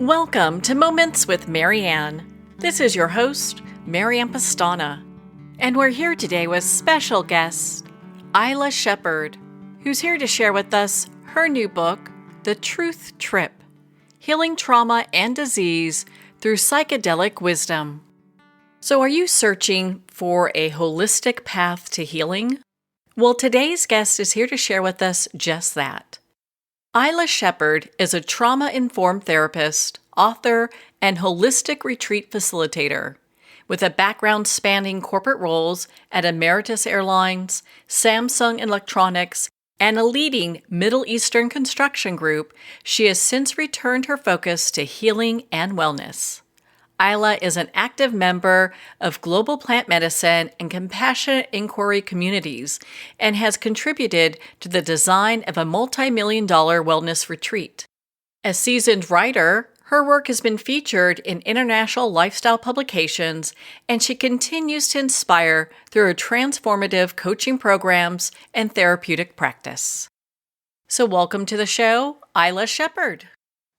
Welcome to Moments with Marianne. This is your host, Marianne Pastana, and we're here today with special guest, Ayla Shepherd, who's here to share with us her new book, The Truth Trip, Healing Trauma and Disease Through Psychedelic Wisdom. So are you searching for a holistic path to healing? Well, today's guest is here to share with us just that. Ayla Shepherd is a trauma-informed therapist, author, and holistic retreat facilitator. With a background spanning corporate roles at Emeritus Airlines, Samsung Electronics, and a leading Middle Eastern construction group, she has since returned her focus to healing and wellness. Ayla is an active member of global plant medicine and compassionate inquiry communities and has contributed to the design of a multi-million-dollar wellness retreat. As seasoned writer, her work has been featured in international lifestyle publications, and she continues to inspire through her transformative coaching programs and therapeutic practice. So welcome to the show, Ayla Shepherd.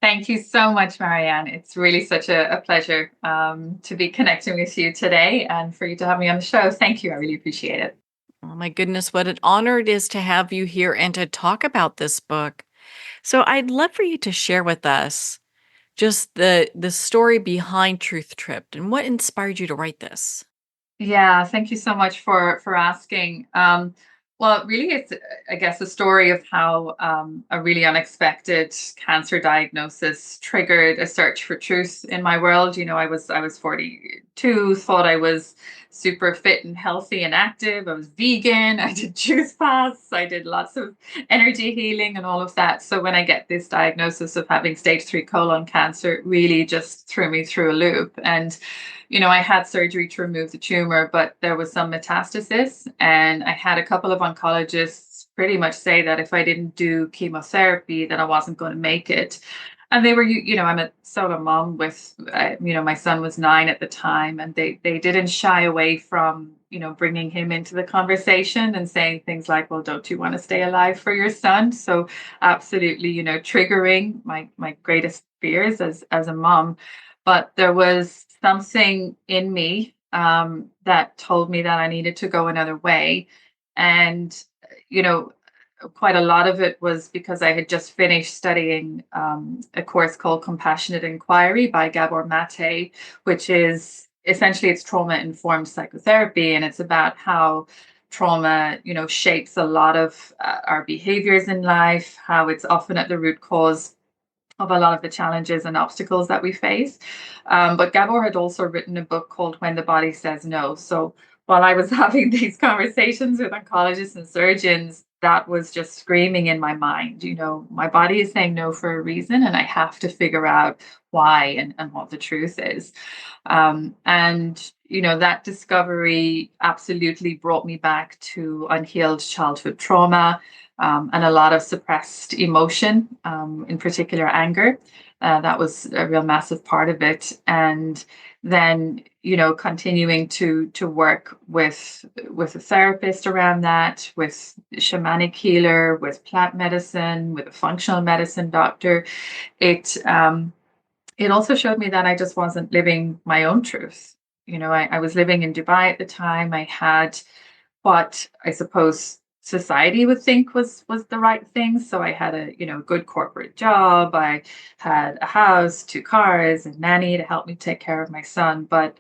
Thank you so much, Marianne. It's really such a pleasure to be connecting with you today and for you to have me on the show. Thank you. I really appreciate it. Oh my goodness, what an honor it is to have you here and to talk about this book. So I'd love for you to share with us just the story behind Truth Trip and what inspired you to write this. Yeah, thank you so much for asking. Well, really, it's I guess a story of how a really unexpected cancer diagnosis triggered a search for truth in my world. I was 42, thought I was super fit and healthy and active. I was vegan. I did juice fasts. I did lots of energy healing and all of that. So when I get this diagnosis of having stage 3 colon cancer, it really just threw me through a loop. And I had surgery to remove the tumor, but there was some metastasis. And I had a couple of oncologists pretty much say that if I didn't do chemotherapy, that I wasn't going to make it. And they were, I'm a solo mom with, my son was 9 at the time, and they didn't shy away from, bringing him into the conversation and saying things like, well, don't you want to stay alive for your son? So absolutely, triggering my greatest fears as a mom. But there was something in me that told me that I needed to go another way. And, you know, quite a lot of it was because I had just finished studying a course called Compassionate Inquiry by Gabor Mate, which is essentially it's trauma-informed psychotherapy, and it's about how trauma, shapes a lot of our behaviors in life, how it's often at the root cause of a lot of the challenges and obstacles that we face. But Gabor had also written a book called When the Body Says No. So while I was having these conversations with oncologists and surgeons, that was just screaming in my mind. My body is saying no for a reason, and I have to figure out why and what the truth is. That discovery absolutely brought me back to unhealed childhood trauma, and a lot of suppressed emotion, in particular anger. That was a real massive part of it. And then, continuing to work with a therapist around that, with shamanic healer, with plant medicine, with a functional medicine doctor, it also showed me that I just wasn't living my own truth. I was living in Dubai at the time. I had what I suppose society would think was the right thing. So I had a good corporate job. I had a house, 2 cars, a nanny to help me take care of my son. But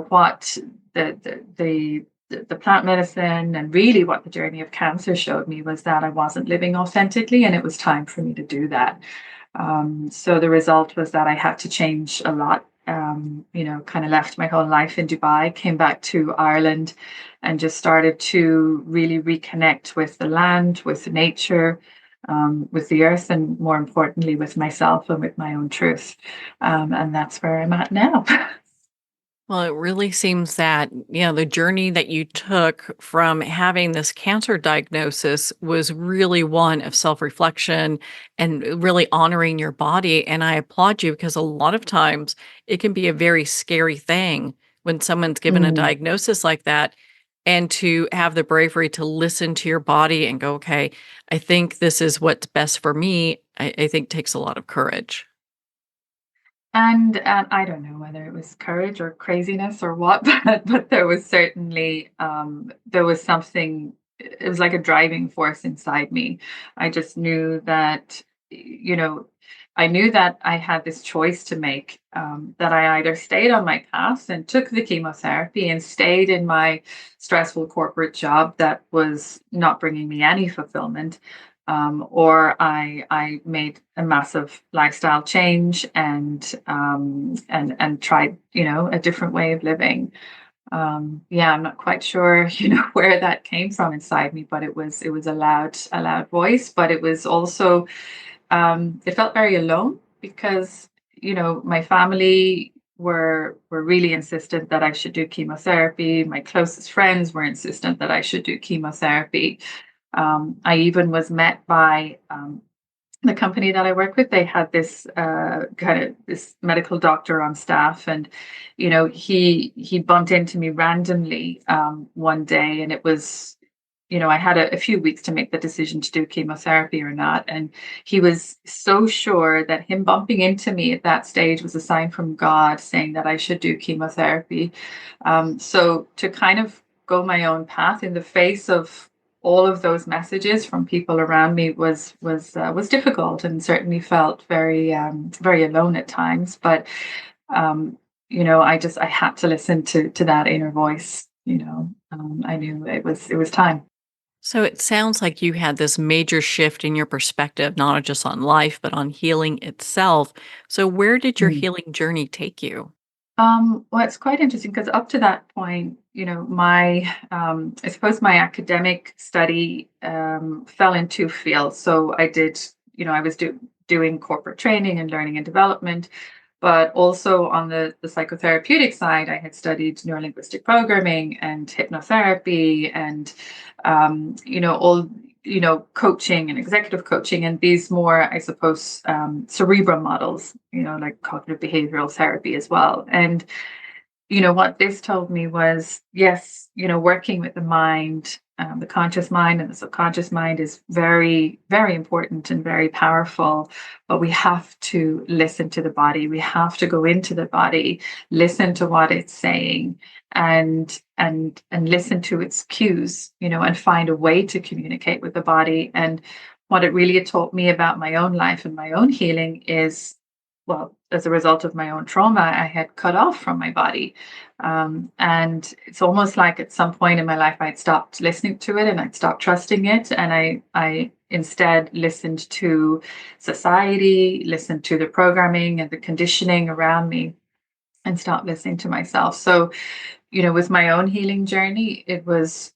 what the plant medicine and really what the journey of cancer showed me was that I wasn't living authentically, and it was time for me to do that. So the result was that I had to change a lot. Kind of left my whole life in Dubai, came back to Ireland, and just started to really reconnect with the land, with nature, with the earth, and more importantly, with myself and with my own truth. And that's where I'm at now. Well, it really seems that, the journey that you took from having this cancer diagnosis was really one of self-reflection and really honoring your body. And I applaud you because a lot of times it can be a very scary thing when someone's given a Mm. diagnosis like that. And to have the bravery to listen to your body and go, okay, I think this is what's best for me, I think takes a lot of courage. And I don't know whether it was courage or craziness or what, but there was certainly there was something. It was like a driving force inside me. I just knew that, you know, I knew that I had this choice to make. That I either stayed on my path and took the chemotherapy and stayed in my stressful corporate job that was not bringing me any fulfillment, or I made a massive lifestyle change and tried, a different way of living. Yeah, I'm not quite sure, where that came from inside me, but it was a loud voice, but it was also, it felt very alone because, my family were really insistent that I should do chemotherapy. My closest friends were insistent that I should do chemotherapy. I even was met by, the company that I work with. They had this kind of this medical doctor on staff, and he bumped into me randomly one day, and it was, I had a few weeks to make the decision to do chemotherapy or not, and he was so sure that him bumping into me at that stage was a sign from God saying that I should do chemotherapy. So to kind of go my own path in the face of all of those messages from people around me was difficult, and certainly felt very alone at times. But I had to listen to that inner voice. I knew it was time. So it sounds like you had this major shift in your perspective, not just on life, but on healing itself. So where did your healing journey take you? Well, it's quite interesting because up to that point, I suppose my academic study fell in two fields. So I did, I was doing corporate training and learning and development, but also on the psychotherapeutic side, I had studied neurolinguistic programming and hypnotherapy and, all, coaching and executive coaching, and these more, I suppose, cerebral models, like cognitive behavioral therapy as well. And what this told me was, yes, working with the mind, the conscious mind and the subconscious mind is very, very important and very powerful. But we have to listen to the body. We have to go into the body, listen to what it's saying, and listen to its cues, and find a way to communicate with the body. And what it really taught me about my own life and my own healing is, well, as a result of my own trauma, I had cut off from my body. And it's almost like at some point in my life, I'd stopped listening to it and I'd stopped trusting it. And I instead listened to society, listened to the programming and the conditioning around me, and stopped listening to myself. So, with my own healing journey, it was,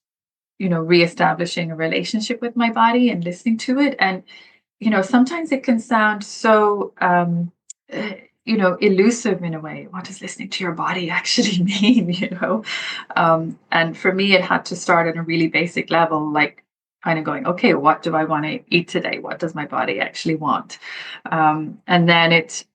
reestablishing a relationship with my body and listening to it. And sometimes it can sound so, uh, elusive in a way. What does listening to your body actually mean? And for me, it had to start at a really basic level, like kind of going, okay, what do I want to eat today? What does my body actually want? And then it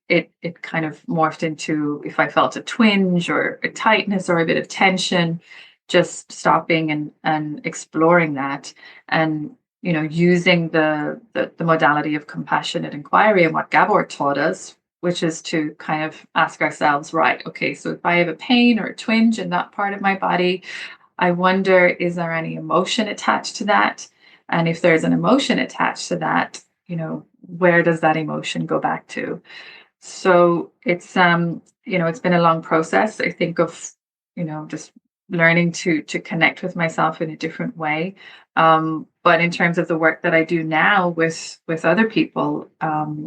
kind of morphed into, if I felt a twinge or a tightness or a bit of tension, just stopping and exploring that, and using the modality of compassionate inquiry and what Gabor taught us, which is to kind of ask ourselves, right, okay, so if I have a pain or a twinge in that part of my body, I wonder, is there any emotion attached to that? And if there's an emotion attached to that, where does that emotion go back to? So it's been a long process, I think, of, just learning to connect with myself in a different way. But in terms of the work that I do now with other people,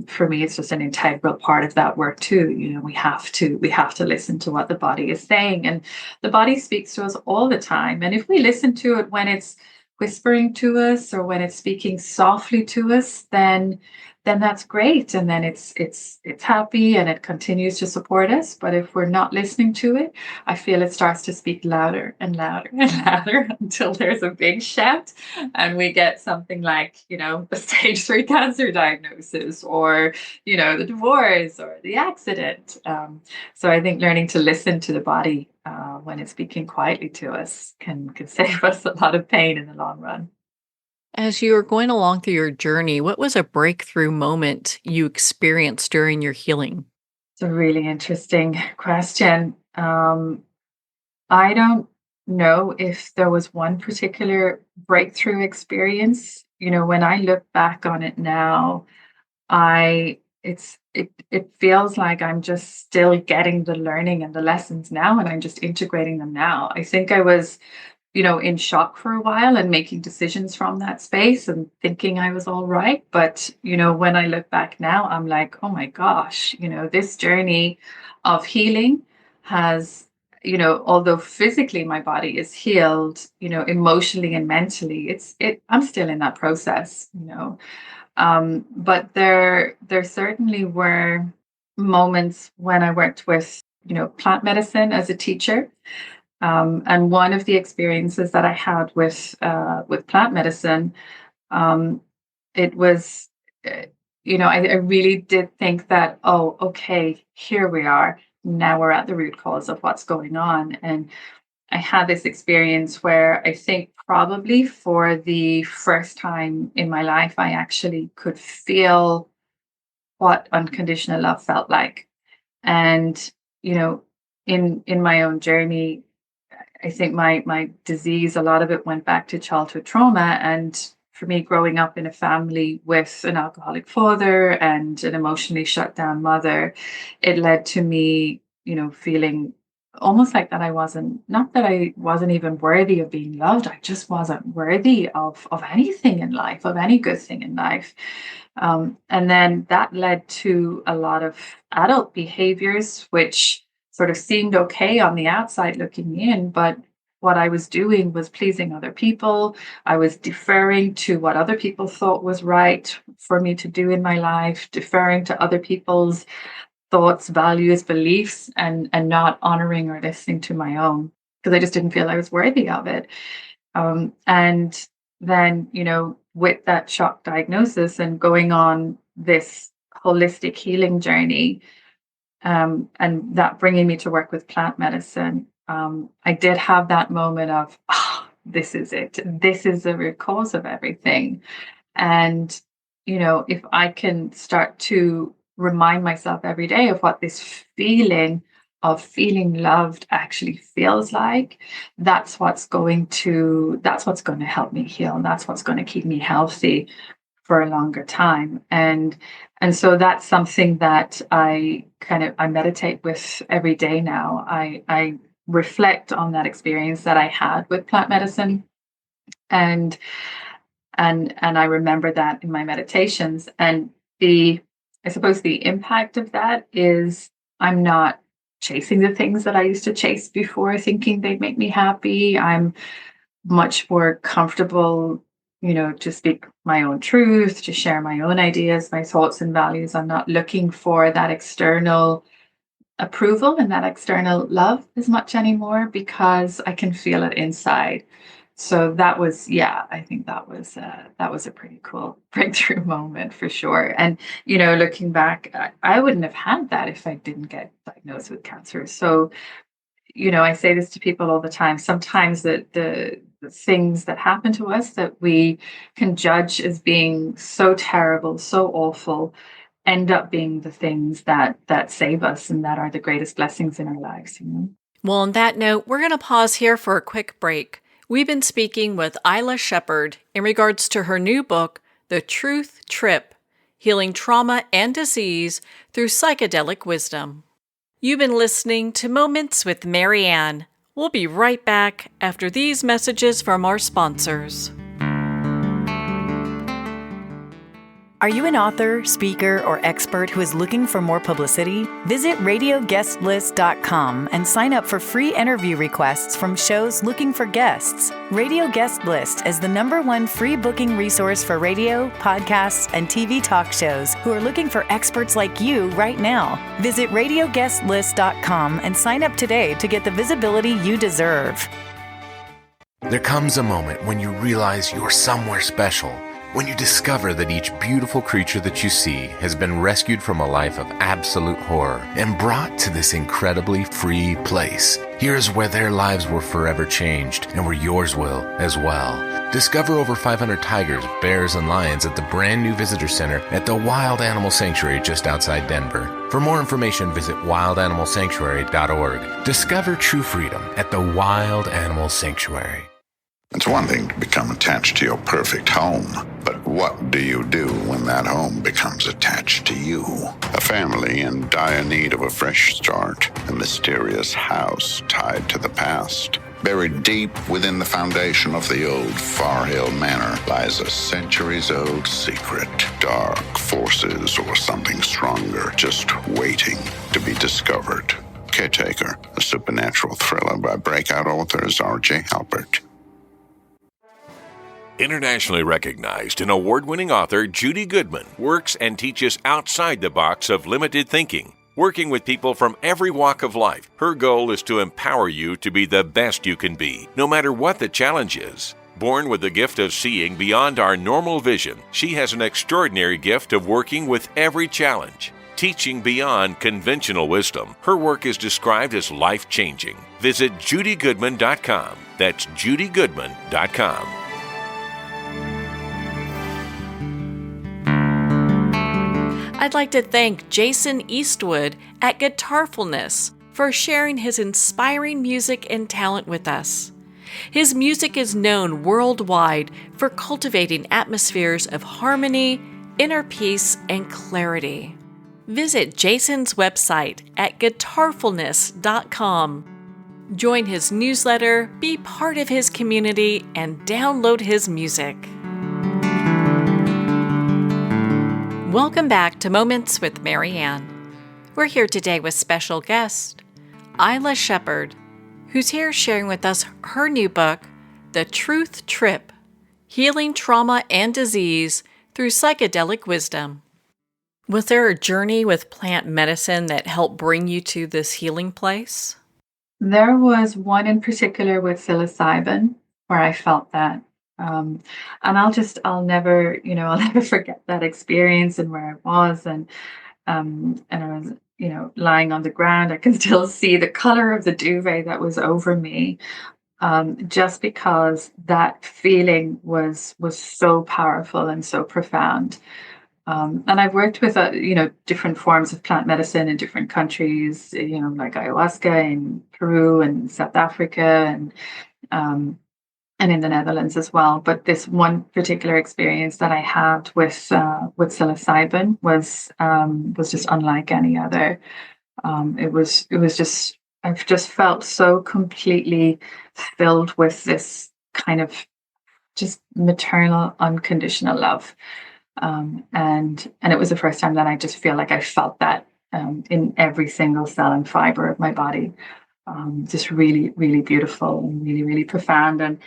for me, it's just an integral part of that work too. We have to listen to what the body is saying, and the body speaks to us all the time. And if we listen to it when it's whispering to us or when it's speaking softly to us, then that's great, and then it's happy and it continues to support us. But if we're not listening to it, I feel it starts to speak louder and louder and louder until there's a big shout, and we get something like, the stage 3 cancer diagnosis, or the divorce or the accident. So I think learning to listen to the body when it's speaking quietly to us can save us a lot of pain in the long run. As you were going along through your journey, what was a breakthrough moment you experienced during your healing? It's a really interesting question. I don't know if there was one particular breakthrough experience. When I look back on it now, it feels like I'm just still getting the learning and the lessons now, and I'm just integrating them now. I think I was in shock for a while and making decisions from that space and thinking I was all right. But, when I look back now, I'm like, oh my gosh, this journey of healing has, although physically my body is healed, emotionally and mentally, I'm still in that process, but there certainly were moments when I worked with, plant medicine as a teacher, and one of the experiences that I had with plant medicine, um, it was, I really did think that, oh, okay, here we are. Now we're at the root cause of what's going on. And I had this experience where I think probably for the first time in my life, I actually could feel what unconditional love felt like. And, you know, in my own journey, I think my disease, a lot of it went back to childhood trauma. And for me, growing up in a family with an alcoholic father and an emotionally shut down mother, it led to me, feeling almost like that I wasn't, not that I wasn't even worthy of being loved. I just wasn't worthy of anything in life, of any good thing in life. And then that led to a lot of adult behaviors, which sort of seemed okay on the outside looking in, but what I was doing was pleasing other people. I was deferring to what other people thought was right for me to do in my life, deferring to other people's thoughts, values, beliefs, and not honoring or listening to my own because I just didn't feel I was worthy of it. And then, with that shock diagnosis and going on this holistic healing journey, and that bringing me to work with plant medicine, I did have that moment of, this is it. This is the root cause of everything. And, if I can start to remind myself every day of what this feeling of feeling loved actually feels like, that's what's going to help me heal. That's what's going to keep me healthy for a longer time. And so that's something that I meditate with every day now. I reflect on that experience that I had with plant medicine, and I remember that in my meditations. And I suppose the impact of that is I'm not chasing the things that I used to chase before, thinking they'd make me happy. I'm much more comfortable, to speak my own truth, to share my own ideas, my thoughts and values. I'm not looking for that external approval and that external love as much anymore because I can feel it inside. So that was, yeah, I think that was a pretty cool breakthrough moment for sure. And looking back, I wouldn't have had that if I didn't get diagnosed with cancer. So I say this to people all the time. Sometimes the things that happen to us that we can judge as being so terrible, so awful, end up being the things that save us and that are the greatest blessings in our lives. Well, on that note, we're going to pause here for a quick break. We've been speaking with Ayla Shepherd in regards to her new book, The Truth Trip: Healing Trauma and Disease Through Psychedelic Wisdom. You've been listening to Moments with Mary Ann. We'll be right back after these messages from our sponsors. Are you an author, speaker, or expert who is looking for more publicity? Visit radioguestlist.com and sign up for free interview requests from shows looking for guests. Radio Guest List is the #1 free booking resource for radio, podcasts, and TV talk shows who are looking for experts like you right now. Visit radioguestlist.com and sign up today to get the visibility you deserve. There comes a moment when you realize you're somewhere special. When you discover that each beautiful creature that you see has been rescued from a life of absolute horror and brought to this incredibly free place, here's where their lives were forever changed and where yours will as well. Discover over 500 tigers, bears, and lions at the brand new visitor center at the Wild Animal Sanctuary just outside Denver. For more information, visit wildanimalsanctuary.org. Discover true freedom at the Wild Animal Sanctuary. It's one thing to become attached to your perfect home, but what do you do when that home becomes attached to you? A family in dire need of a fresh start, a mysterious house tied to the past. Buried deep within the foundation of the old Far Hill Manor lies a centuries-old secret. Dark forces or something stronger just waiting to be discovered. Caretaker, a supernatural thriller by breakout authors R.J. Halpert. Internationally recognized and award-winning author Judy Goodman works and teaches outside the box of limited thinking. Working with people from every walk of life, her goal is to empower you to be the best you can be, no matter what the challenge is. Born with the gift of seeing beyond our normal vision, she has an extraordinary gift of working with every challenge. Teaching beyond conventional wisdom, her work is described as life-changing. Visit judygoodman.com. That's judygoodman.com. I'd like to thank Jason Eastwood at Guitarfulness for sharing his inspiring music and talent with us. His music is known worldwide for cultivating atmospheres of harmony, inner peace, and clarity. Visit Jason's website at guitarfulness.com. Join his newsletter, be part of his community, and download his music. Welcome back to Moments with Mary Ann. We're here today with special guest, Ayla Shepherd, who's here sharing with us her new book, The Truth Trip, Healing Trauma and Disease Through Psychedelic Wisdom. Was there a journey with plant medicine that helped bring you to this healing place? There was one in particular with psilocybin where I felt that. And I'll never, I'll never forget that experience and where I was, and I was, lying on the ground. I can still see the color of the duvet that was over me, just because that feeling was so powerful and so profound. And I've worked with, different forms of plant medicine in different countries, like ayahuasca in Peru and South Africa, and in the Netherlands as well. But this one particular experience that I had with psilocybin was just unlike any other. It was just, I've just felt so completely filled with this kind of just maternal, unconditional love. And it was the first time that I just feel like I felt that in every single cell and fiber of my body. Just really, really beautiful and really, really profound. And,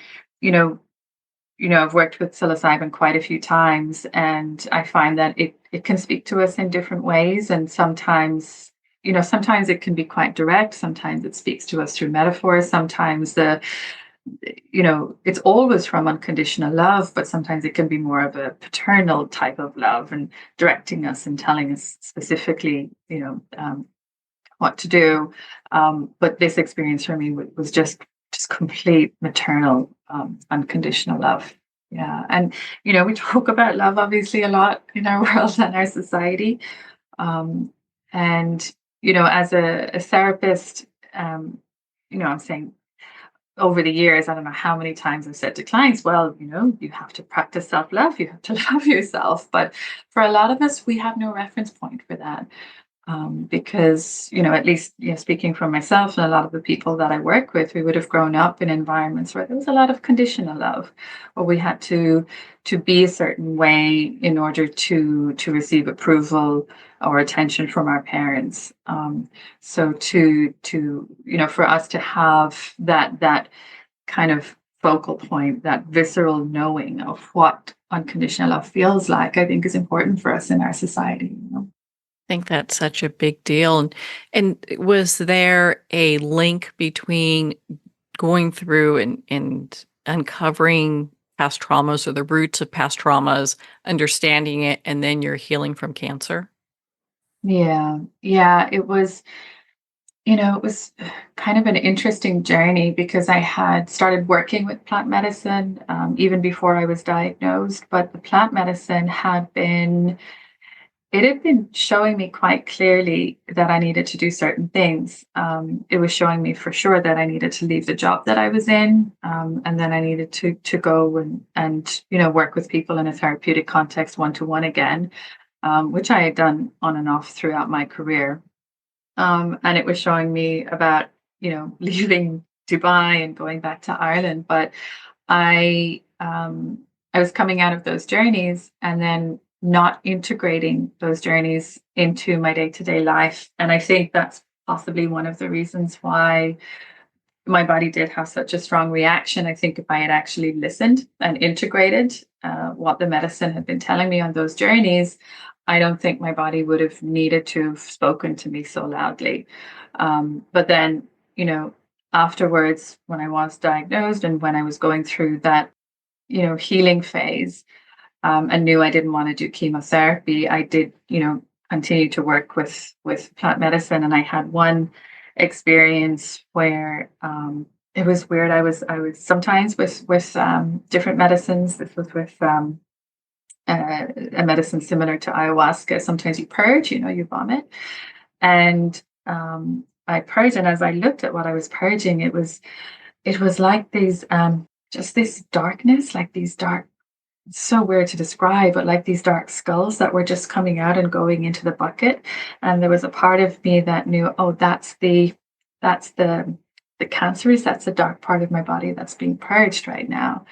I've worked with psilocybin quite a few times, and I find that it can speak to us in different ways. And sometimes it can be quite direct. Sometimes it speaks to us through metaphors. Sometimes it's always from unconditional love, but sometimes it can be more of a paternal type of love and directing us and telling us specifically, what to do. But this experience for me was just complete maternal, unconditional love. Yeah. And, we talk about love obviously a lot in our world and our society. And, as a therapist, I'm saying over the years, I don't know how many times I've said to clients, well, you have to practice self-love, you have to love yourself. But for a lot of us, we have no reference point for that. Because, at least speaking for myself and a lot of the people that I work with, we would have grown up in environments where there was a lot of conditional love, where we had to be a certain way in order to receive approval or attention from our parents. So for us to have that kind of focal point, that visceral knowing of what unconditional love feels like, I think is important for us in our society. I think that's such a big deal. And was there a link between going through and uncovering past traumas or the roots of past traumas, understanding it, and then you're healing from cancer? Yeah. Yeah. It was kind of an interesting journey because I had started working with plant medicine even before I was diagnosed, but the plant medicine it had been showing me quite clearly that I needed to do certain things. It was showing me for sure that I needed to leave the job that I was in, and then I needed to go and work with people in a therapeutic context, one to one again, which I had done on and off throughout my career. And it was showing me about leaving Dubai and going back to Ireland, but I was coming out of those journeys and then not integrating those journeys into my day-to-day life. And I think that's possibly one of the reasons why my body did have such a strong reaction. I think if I had actually listened and integrated what the medicine had been telling me on those journeys, I don't think my body would have needed to have spoken to me so loudly. But then, afterwards, when I was diagnosed and when I was going through that, healing phase, and knew I didn't want to do chemotherapy, I did, continue to work with plant medicine. And I had one experience where it was weird. I was sometimes with different medicines. This was with a medicine similar to ayahuasca. Sometimes you purge, you vomit, and I purged. And as I looked at what I was purging, it was like these just this darkness, like these dark. It's so weird to describe, but like these dark skulls that were just coming out and going into the bucket. And there was a part of me that knew, oh, that's the cancerous, that's the dark part of my body that's being purged right now.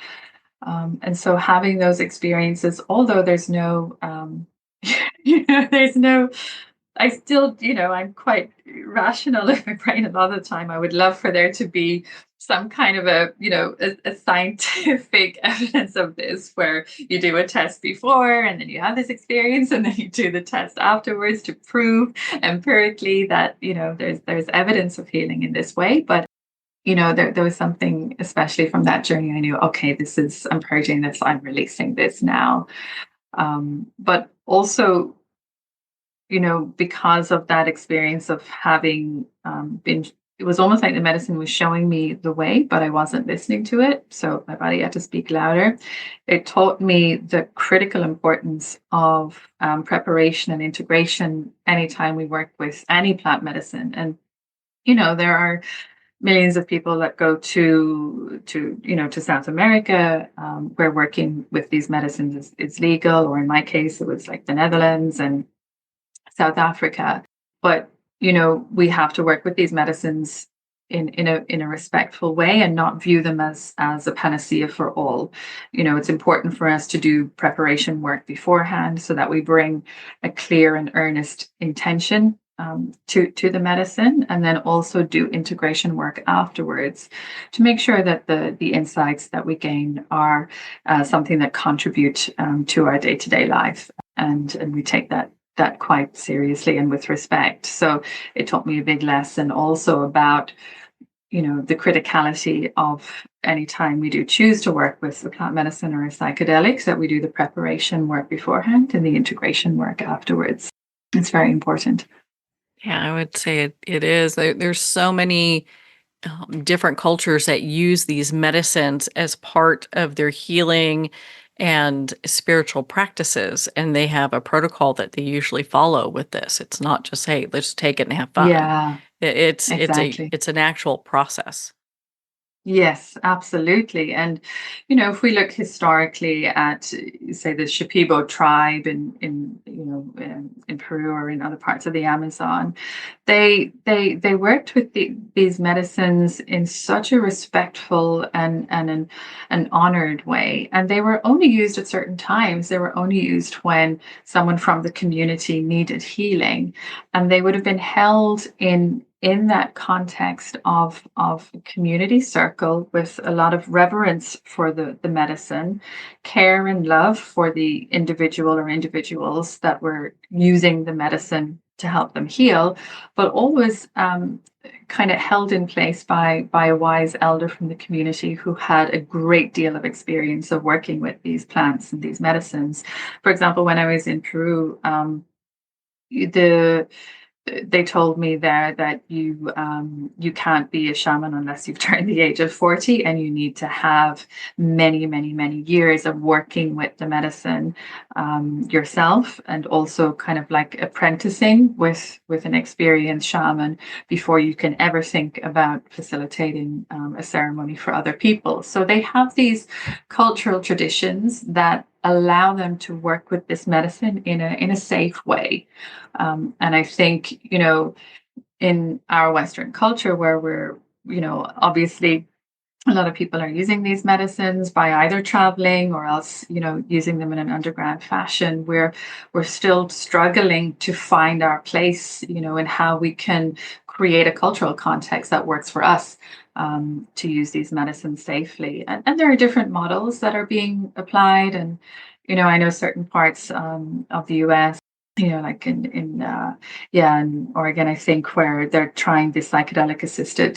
And so having those experiences, although there's no, there's no, I still, I'm quite rational in my brain a lot of the time. I would love for there to be some kind of a scientific evidence of this where you do a test before and then you have this experience and then you do the test afterwards to prove empirically that, there's evidence of healing in this way. But there was something, especially from that journey, I knew, okay, I'm purging this, I'm releasing this now. But also, because of that experience of having been, it was almost like the medicine was showing me the way, but I wasn't listening to it. So my body had to speak louder. It taught me the critical importance of preparation and integration anytime we work with any plant medicine. And, there are millions of people that go to South America, where working with these medicines is legal, or in my case, it was like the Netherlands and South Africa. But we have to work with these medicines in a respectful way and not view them as a panacea for all. It's important for us to do preparation work beforehand so that we bring a clear and earnest intention to the medicine, and then also do integration work afterwards to make sure that the insights that we gain are something that contribute to our day-to-day life, and we take that quite seriously and with respect. So it taught me a big lesson also about the criticality of any time we do choose to work with a plant medicine or a psychedelics, that we do the preparation work beforehand and the integration work afterwards. It's very important. Yeah, I would say it is. There's so many different cultures that use these medicines as part of their healing and spiritual practices, and they have a protocol that they usually follow with this. It's not just, hey, let's take it and have fun. Yeah, exactly. It's an actual process. Yes, absolutely. And, if we look historically at, say, the Shipibo tribe in Peru or in other parts of the Amazon, they worked with these medicines in such a respectful and an honored way. And they were only used at certain times. They were only used when someone from the community needed healing. And they would have been held in that context of a community circle with a lot of reverence for the medicine, care and love for the individual or individuals that were using the medicine to help them heal, but always kind of held in place by a wise elder from the community who had a great deal of experience of working with these plants and these medicines. For example, when I was in Peru, the they told me there that you can't be a shaman unless you've turned the age of 40, and you need to have many years of working with the medicine yourself, and also kind of like apprenticing with an experienced shaman before you can ever think about facilitating a ceremony for other people. So they have these cultural traditions that allow them to work with this medicine in a safe way. And I think, in our Western culture, where we're, obviously a lot of people are using these medicines by either traveling or else, using them in an underground fashion, we're still struggling to find our place, in how we can create a cultural context that works for us, to use these medicines safely. And there are different models that are being applied. And, I know certain parts of the US, like in Oregon, I think, where they're trying the psychedelic assisted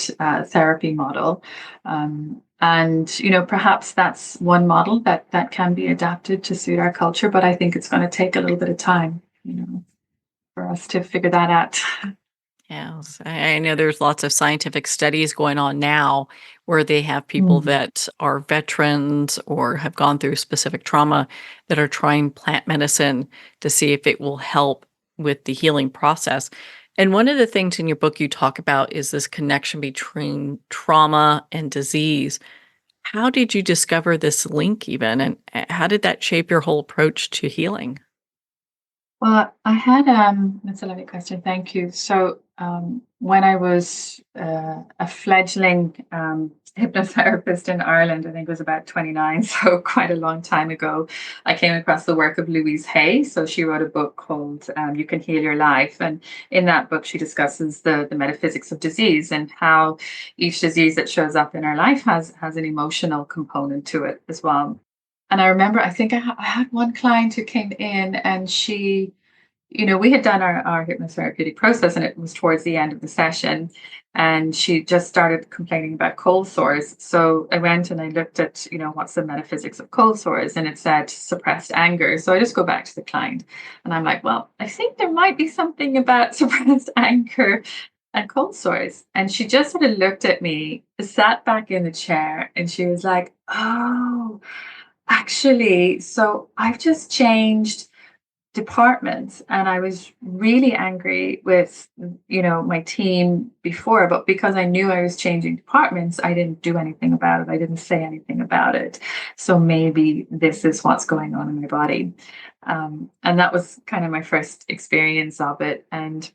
therapy model. And, perhaps that's one model that can be adapted to suit our culture, but I think it's going to take a little bit of time, for us to figure that out. Yes, I know there's lots of scientific studies going on now where they have people that are veterans or have gone through specific trauma that are trying plant medicine to see if it will help with the healing process. And one of the things in your book you talk about is this connection between trauma and disease. How did you discover this link even, and how did that shape your whole approach to healing? Well, I had that's a lovely question. Thank you. So, when I was a fledgling hypnotherapist in Ireland, I think it was about 29, so quite a long time ago, I came across the work of Louise Hay. So she wrote a book called "You Can Heal Your Life," and in that book, she discusses the metaphysics of disease and how each disease that shows up in our life has an emotional component to it as well. And I remember, I think I had one client who came in, and she, we had done our hypnotherapeutic process, and it was towards the end of the session. And she just started complaining about cold sores. So I went and I looked at, what's the metaphysics of cold sores? And it said suppressed anger. So I just go back to the client and I'm like, well, I think there might be something about suppressed anger and cold sores. And she just sort of looked at me, sat back in the chair, and she was like, oh, actually, so I've just changed departments, and I was really angry with, my team before, but because I knew I was changing departments, I didn't do anything about it. I didn't say anything about it. So maybe this is what's going on in my body. And that was kind of my first experience of it. And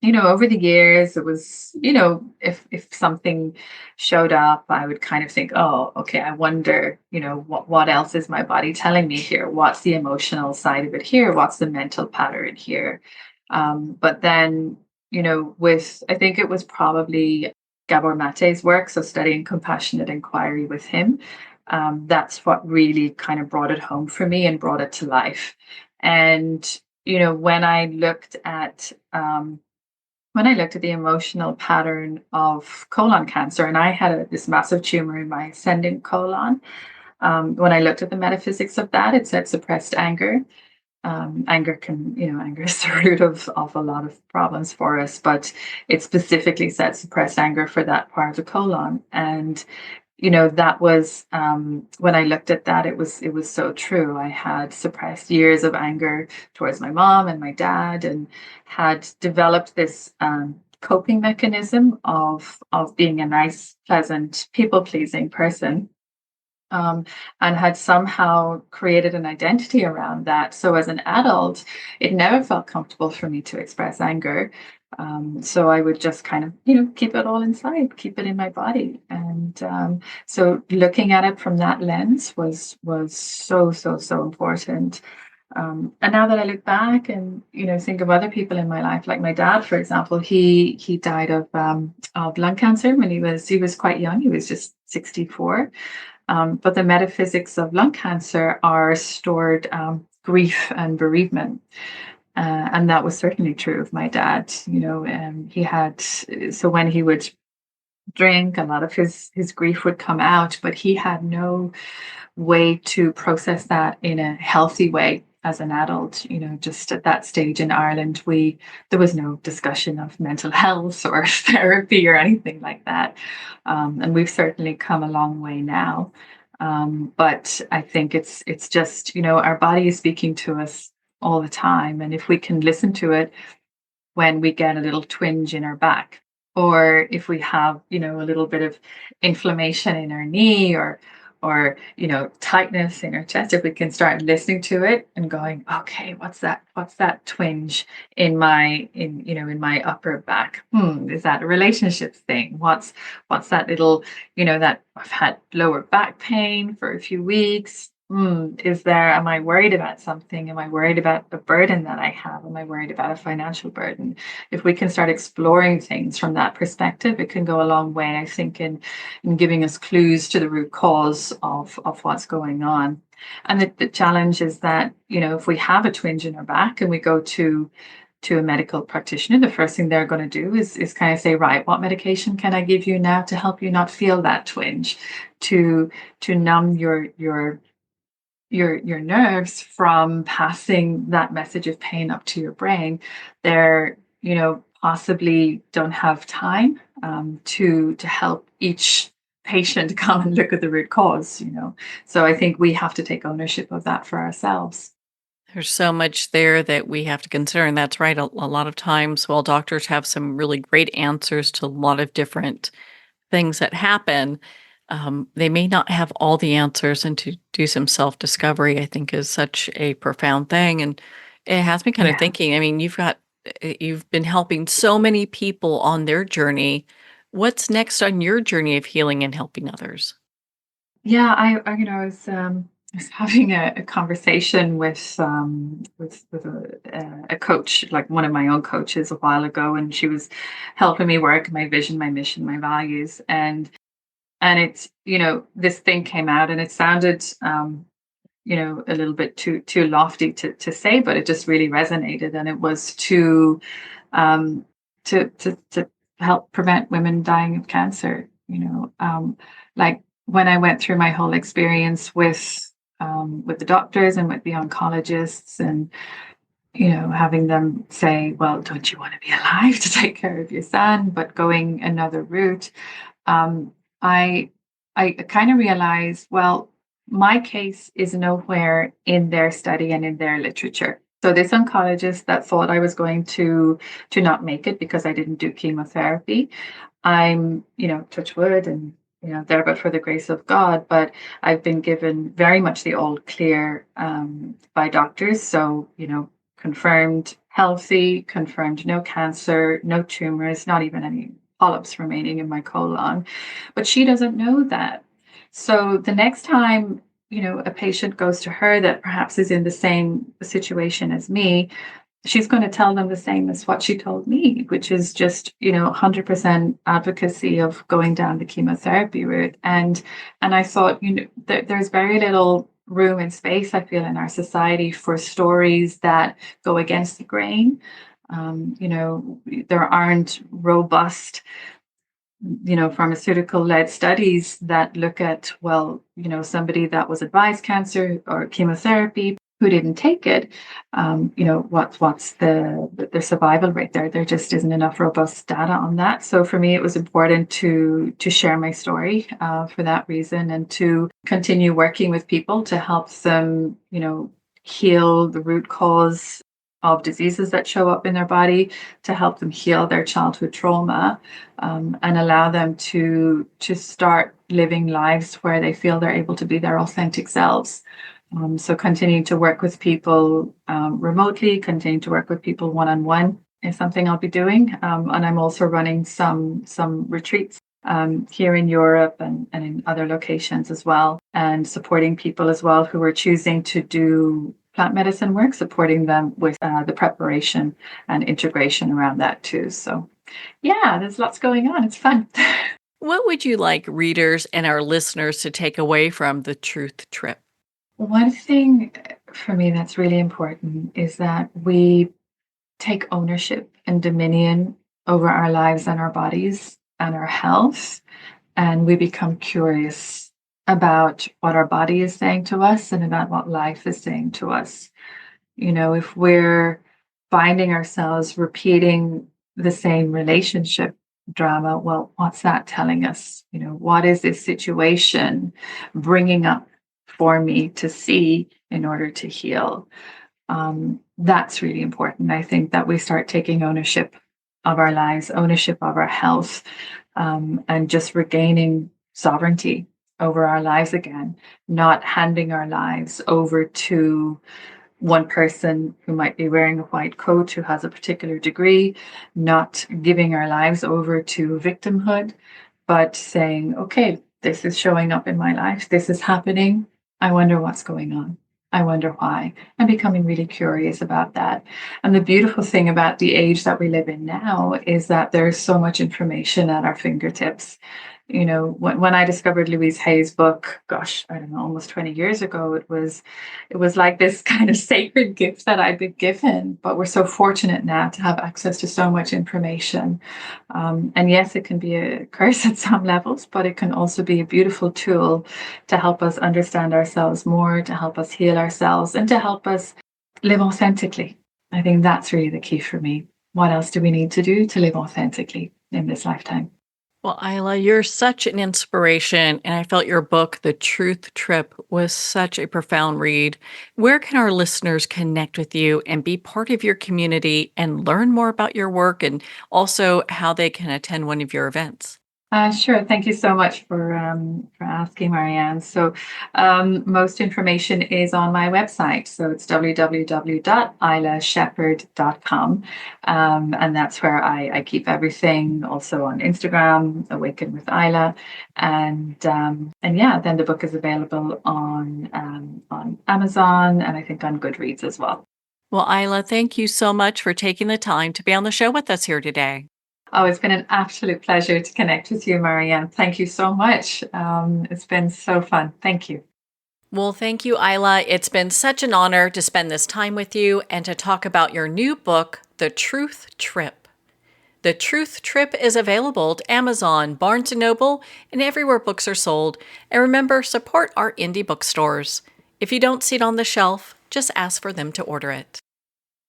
over the years, it was, if something showed up, I would kind of think, oh, okay, I wonder, what else is my body telling me here? What's the emotional side of it here? What's the mental pattern here? But then, I think it was probably Gabor Mate's work, so studying compassionate inquiry with him. That's what really kind of brought it home for me and brought it to life. And, when I looked at, the emotional pattern of colon cancer, and I had this massive tumor in my ascending colon, when I looked at the metaphysics of that, it said suppressed anger. Anger is the root of a lot of problems for us, but it specifically said suppressed anger for that part of the colon. And that was, when I looked at that, it was so true. I had suppressed years of anger towards my mom and my dad, and had developed this coping mechanism of being a nice, pleasant, people pleasing person. And had somehow created an identity around that. So as an adult, it never felt comfortable for me to express anger. So I would just kind of, keep it all inside, keep it in my body. And so looking at it from that lens was so important. And now that I look back and, think of other people in my life, like my dad, for example, he died of lung cancer when he was quite young. He was just 64. But the metaphysics of lung cancer are stored grief and bereavement. And that was certainly true of my dad. So when he would drink, a lot of his grief would come out, but he had no way to process that in a healthy way as an adult. Just at that stage in Ireland, there was no discussion of mental health or therapy or anything like that. And we've certainly come a long way now. But I think it's just, our body is speaking to us all the time. And if we can listen to it when we get a little twinge in our back, or if we have, a little bit of inflammation in our knee, or tightness in our chest, if we can start listening to it and going, okay, what's that twinge in my upper back? Is that a relationship thing? What's that little, that I've had lower back pain for a few weeks? Am I worried about something? Am I worried about a burden that I have? Am I worried about a financial burden? If we can start exploring things from that perspective, it can go a long way, I think, in giving us clues to the root cause of what's going on. And the challenge is that, if we have a twinge in our back and we go to a medical practitioner, the first thing they're going to do is kind of say, right, what medication can I give you now to help you not feel that twinge, to numb your nerves from passing that message of pain up to your brain. They're, possibly don't have time to help each patient come and look at the root cause. So I think we have to take ownership of that for ourselves. There's so much there that we have to consider, and that's right. A lot of times, while doctors have some really great answers to a lot of different things that happen, they may not have all the answers, and to do some self-discovery, I think, is such a profound thing. And it has me kind of Yeah. thinking, I mean, you've been helping so many people on their journey. What's next on your journey of healing and helping others? Yeah, I was having a conversation with a coach, like one of my own coaches, a while ago, and she was helping me work my vision, my mission, my values, and it's, this thing came out, and it sounded a little bit too lofty to say, but it just really resonated, and it was um to help prevent women dying of cancer. Like when I went through my whole experience with the doctors and with the oncologists, and having them say, well, don't you want to be alive to take care of your son, but going another route. um, I I kind of realized, well, my case is nowhere in their study and in their literature. So this oncologist that thought I was going to not make it because I didn't do chemotherapy, I'm, touch wood, and there but for the grace of God, but I've been given very much the old clear by doctors. So, confirmed healthy, confirmed no cancer, no tumors, not even any polyps remaining in my colon. But she doesn't know that. So the next time, a patient goes to her that perhaps is in the same situation as me, she's going to tell them the same as what she told me, which is just, 100% advocacy of going down the chemotherapy route. And I thought, there's very little room and space, I feel, in our society for stories that go against the grain. There aren't robust, pharmaceutical-led studies that look at, well, somebody that was advised cancer or chemotherapy who didn't take it, what's the survival rate there? There just isn't enough robust data on that. So for me, it was important to share my story for that reason, and to continue working with people to help them, heal the root cause of diseases that show up in their body, to help them heal their childhood trauma, and allow them to start living lives where they feel they're able to be their authentic selves. So continuing to work with people remotely, continuing to work with people one-on-one is something I'll be doing. And I'm also running some retreats here in Europe and in other locations as well, and supporting people as well who are choosing to do plant medicine work, supporting them with the preparation and integration around that too. So yeah, there's lots going on. It's fun. What would you like readers and our listeners to take away from the Truth Trip? One thing for me that's really important is that we take ownership and dominion over our lives and our bodies and our health, and we become curious about what our body is saying to us and about what life is saying to us. If we're finding ourselves repeating the same relationship drama, well, what's that telling us? What is this situation bringing up for me to see in order to heal? That's really important. I think that we start taking ownership of our lives, ownership of our health, and just regaining sovereignty over our lives again, not handing our lives over to one person who might be wearing a white coat who has a particular degree, not giving our lives over to victimhood, but saying, okay, this is showing up in my life. This is happening. I wonder what's going on. I wonder why. I'm becoming really curious about that. And the beautiful thing about the age that we live in now is that there's so much information at our fingertips. When I discovered Louise Hay's book, gosh, I don't know, almost 20 years ago, it was like this kind of sacred gift that I'd been given. But we're so fortunate now to have access to so much information. And yes, it can be a curse at some levels, but it can also be a beautiful tool to help us understand ourselves more, to help us heal ourselves, and to help us live authentically. I think that's really the key for me. What else do we need to do to live authentically in this lifetime? Well, Ayla, you're such an inspiration, and I felt your book, The Truth Trip, was such a profound read. Where can our listeners connect with you and be part of your community and learn more about your work, and also how they can attend one of your events? Sure. Thank you so much for asking, Marianne. So most information is on my website. So it's www.aylashepard.com. And that's where I keep everything. Also on Instagram, Awaken with Ayla. And yeah, then the book is available on Amazon and I think on Goodreads as well. Well, Ayla, thank you so much for taking the time to be on the show with us here today. Oh, it's been an absolute pleasure to connect with you, Marianne. Thank you so much. It's been so fun. Thank you. Well, thank you, Ayla. It's been such an honor to spend this time with you and to talk about your new book, The Truth Trip. The Truth Trip is available at Amazon, Barnes & Noble, and everywhere books are sold. And remember, support our indie bookstores. If you don't see it on the shelf, just ask for them to order it.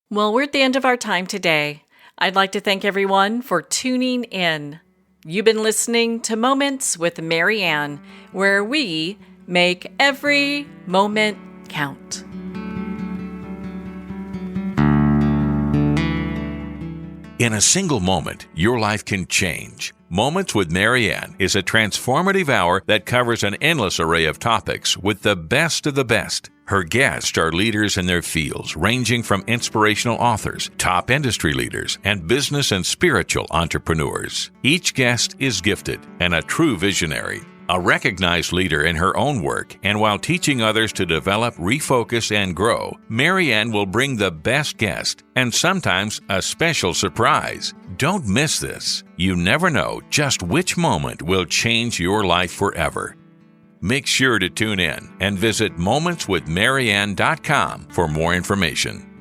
Well, we're at the end of our time today. I'd like to thank everyone for tuning in. You've been listening to Moments with Marianne, where we make every moment count. In a single moment, your life can change. Moments with Marianne is a transformative hour that covers an endless array of topics with the best of the best. Her guests are leaders in their fields, ranging from inspirational authors, top industry leaders, and business and spiritual entrepreneurs. Each guest is gifted and a true visionary, a recognized leader in her own work, and while teaching others to develop, refocus, and grow, Marianne will bring the best guest and sometimes a special surprise. Don't miss this. You never know just which moment will change your life forever. Make sure to tune in and visit momentswithmarianne.com for more information.